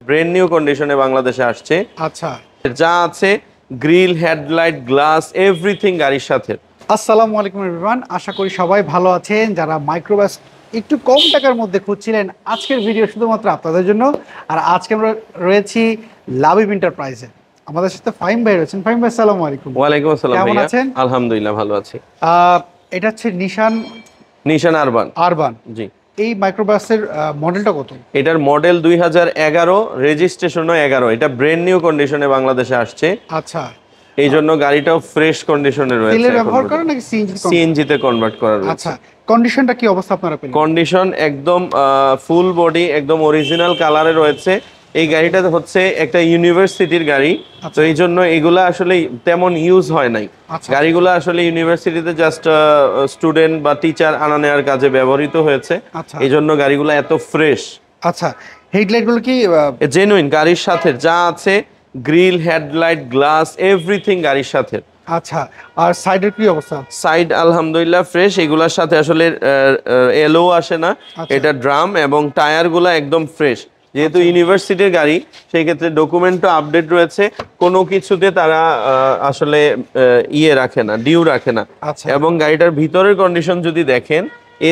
Brand new কন্ডিশনে বাংলাদেশে আসছে। আচ্ছা, যা আছে গ্রিল, হেডলাইট, গ্লাস, এভরিথিং গাড়ির সাথে। আসসালামু আলাইকুম এভরিওয়ান, আশা করি সবাই ভালো আছেন। যারা মাইক্রোবাস একটু কম টাকার মধ্যে খুঁজছিলেন, আজকের ভিডিও শুধুমাত্র আপনাদের জন্য। আর আজকে আমরা রয়েছি লাবিব এন্টারপ্রাইজে। আমাদের সাথে ফাহিম ভাই রয়েছেন। ফাহিম ভাই, আসসালামু আলাইকুম। ওয়ালাইকুম আসসালাম। কেমন ভাইয়া আছেন? আলহামদুলিল্লাহ ভালো আছি। এটা হচ্ছে নিশান আরবান। জি। এই মাইক্রোবাসের মডেলটা কত? এটার মডেল 2011, রেজিস্ট্রেশনও 11। এটা ব্র্যান্ড নিউ কন্ডিশনে বাংলাদেশে আসছে। আচ্ছা, এই জন্য গাড়িটাও ফ্রেশ কন্ডিশনে রয়েছে। তেলে ব্যবহার করেন নাকি সিএনজি তে কনভার্ট করা রয়েছে। আচ্ছা, কন্ডিশনটা কি অবস্থা আপনারা পেলেন? কন্ডিশন একদম ফুল বডি, একদম অরিজিনাল কালারে রয়েছে। এই গাড়িটা হচ্ছে একটা ইউনিভার্সিটির গাড়ি, তো এই জন্য এগুলা আসলে তেমন ইউজ হয় নাই। গাড়িগুলো আসলে ইউনিভার্সিটিতে জাস্ট স্টুডেন্ট বা টিচার আনা নেওয়ার কাজে ব্যবহৃত হয়েছে। এই জন্য গাড়িগুলো এত ফ্রেশ। আচ্ছা, হেডলাইট গুলো কি জেনুইন গাড়ির সাথে যা আছে, গ্রিল, হেডলাইট, গ্লাস, এভরিথিং গাড়ির সাথে। আচ্ছা, আর সাইডের কি অবস্থা? সাইড আলহামদুলিল্লাহ ফ্রেশ। এগুলার সাথে আসলে এলো আসে না। এটা ড্রাম এবং টায়ারগুলো একদম ফ্রেশ। যেহেতু ইউনিভার্সিটির গাড়ি, সেই ক্ষেত্রে ডকুমেন্টও আপডেট রয়েছে। কোনো কিছুতে তারা আসলে রাখে না, ডিউ রাখে না। এবং গাড়িটার ভিতরের কন্ডিশন যদি দেখেন,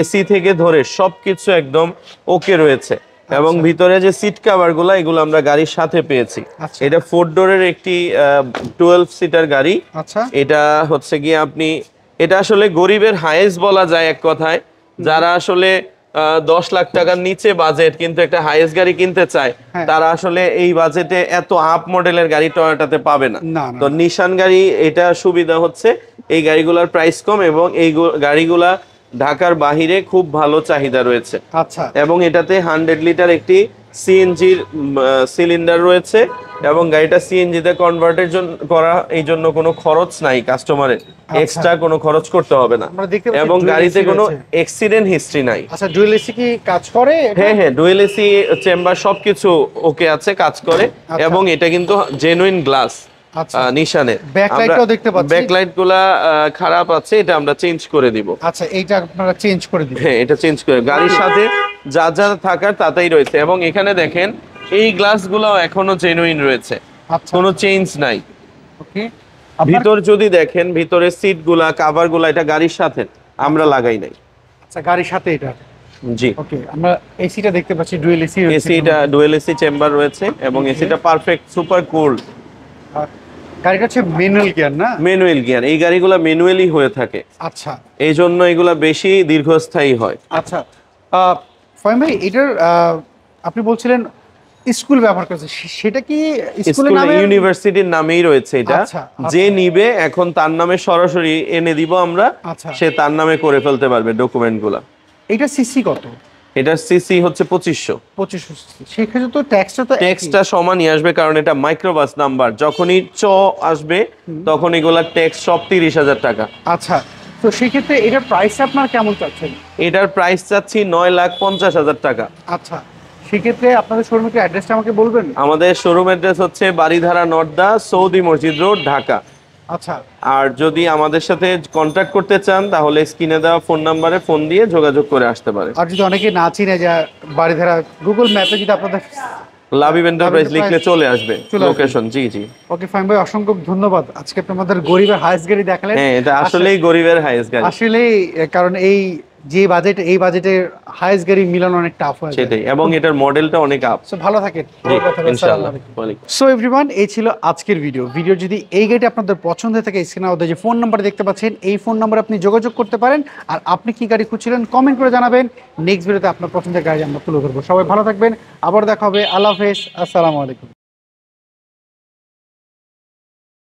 এসি থেকে ধরে সবকিছু একদম ওকে রয়েছে। এবং ভিতরে যে সিট কাভার গুলা, এগুলো আমরা গাড়ির সাথে পেয়েছি। এটা 4 ডোরের একটি 12 সিটার গাড়ি। এটা হচ্ছে গিয়ে এটা আসলে গরিবের হাইয়েস্ট বলা যায় এক কথায়। যারা আসলে 10 লাখ টাকার নিচে বাজেট কিন্তু একটা হাইয়েস্ট গাড়ি কিনতে চায়, তারা আসলে এই বাজেটে এত আপ মডেলের গাড়ি টয়োটাতে পাবে না। তো নিশান গাড়ি এটা সুবিধা হচ্ছে এই গাড়িগুলোর প্রাইস কম এবং এই গাড়িগুলা ঢাকার বাহিরে খুব ভালো চাহিদা রয়েছে। আচ্ছা, এবং এটাতে 100 লিটার একটি সিএনজির সিলিন্ডার রয়েছে এবং গাড়িটা সিএনজি তে কনভার্টের জন্য করা, এই জন্য কোনো খরচ নাই কাস্টমারের, এক্সট্রা কোনো খরচ করতে হবে না। এবং গাড়িতে কোনো অ্যাক্সিডেন্ট হিস্ট্রি নাই। আচ্ছা, ডুয়েল এসি কি কাজ করে? হ্যাঁ, ডুয়েল এসি চেম্বার সবকিছু ওকে আছে, কাজ করে। এবং এটা কিন্তু জেনুইন গ্লাস নিশানের। ব্যাকলাইটও দেখতে পাচ্ছি, ব্যাকলাইট গুলা খারাপ আছে, এটা আমরা চেঞ্জ করে দিব। আচ্ছা, এইটা আপনারা চেঞ্জ করে দিবেন? হ্যাঁ, এটা চেঞ্জ করে গাড়ির সাথে যা যা থাকার তাতেই রয়েছে। এবং এখানে দেখেন এই গ্লাসগুলো এখনো জেনুইন রয়েছে, কোনো চেঞ্জ নাই। ওকে, ভিতর যদি দেখেন, ভিতরে সিট গুলা, কাভার গুলা, এটা গাড়ির সাথে আমরা লাগাই নাই। আচ্ছা, গাড়ির সাথে এটা? জি। ওকে, আমরা এসিটা দেখতে পাচ্ছি, ডুয়েল এসি। এসিটা ডুয়েল এসি চেম্বার রয়েছে এবং এসিটা পারফেক্ট সুপার কুল। গাড়িটা হচ্ছে ম্যানুয়াল গিয়ার না? Manual gear. এই গাড়িগুলো ম্যানুয়ালি হয়ে থাকে। আচ্ছা, এই জন্য এগুলা বেশি দীর্ঘস্থায়ী হয়। আচ্ছা, ফাহিম ভাই, এটার আপনি বলছিলেন স্কুল ব্যবহার করছে, সেটা কি স্কুলের নামে? ইউনিভার্সিটির নামেই রয়েছে এটা। যে নিবে এখন তার নামে সরাসরি এনে দিব আমরা, সে তার নামে করে ফেলতে পারবে ডকুমেন্টগুলো। এটা সিসি কত? এটার সিসি হচ্ছে 2500। সেক্ষেত্রে তো ট্যাক্সটা সমানই আসবে, কারণ এটা মাইক্রোবাস নাম্বার। যখনই আসবে তখন এগুলা ট্যাক্স সব 30,000 টাকা। আচ্ছা, তো সেক্ষেত্রে এটার প্রাইস আপনার কেমন চাচ্ছেন? এটার প্রাইস চাচ্ছি 9,50,000 টাকা। আচ্ছা, সেক্ষেত্রে আপনাদের শোরুমের অ্যাড্রেসটা আমাকে বলবেন? আমাদের শোরুম অ্যাড্রেস হচ্ছে বারিধারা নর্দা, সৌদি মসজিদ রোড, ঢাকা। আচ্ছা, আর যদি আমাদের সাথে কন্ট্যাক্ট করতে চান, তাহলে স্ক্রিনে দেওয়া ফোন নাম্বারে ফোন দিয়ে যোগাযোগ করে আসতে পারে। আর যদি অনেকে না চিনে, যে বারিধারা গুগল ম্যাপে যদি আপনাদের লাবিব এন্টারপ্রাইজ লিখলে চলে আসবে লোকেশন। জি জি। ওকে ফাহিম ভাই, অসংখ্য ধন্যবাদ। আজকে আপনি আমাদের গরিবের হাইয়েস্ট গাড়ি দেখালেন। হ্যাঁ, এটা আসলেই গরিবের হাইয়েস্ট গাড়ি। আসলেই, কারণ এই যে বাজেট, এই বাজেটের হাইয়েস্ট গাড়ি মিলানো অনেক টাফ হয়। সেটাই, এবং এটার মডেলটা অনেক আপ। সো ভালো থাকেন ইনশাআল্লাহ। সো এভরিওয়ান, এই ছিল আজকের ভিডিও যদি এই গাড়িটা আপনাদের পছন্দ থাকে, স্ক্রিনে আমাদের যে ফোন নাম্বার দেখতে পাচ্ছেন, এই ফোন নাম্বারে আপনি যোগাযোগ করতে পারেন। আর আপনি কি গাড়ি খুঁজছিলেন কমেন্ট করে জানাবেন। নেক্সট ভিডিওতে আপনার পছন্দের গাড়ি আমরা তুলে ধরবো। সবাই ভালো থাকবেন, আবার দেখা হবে। আল্লাহ হাফেজ, আসসালামু আলাইকুম।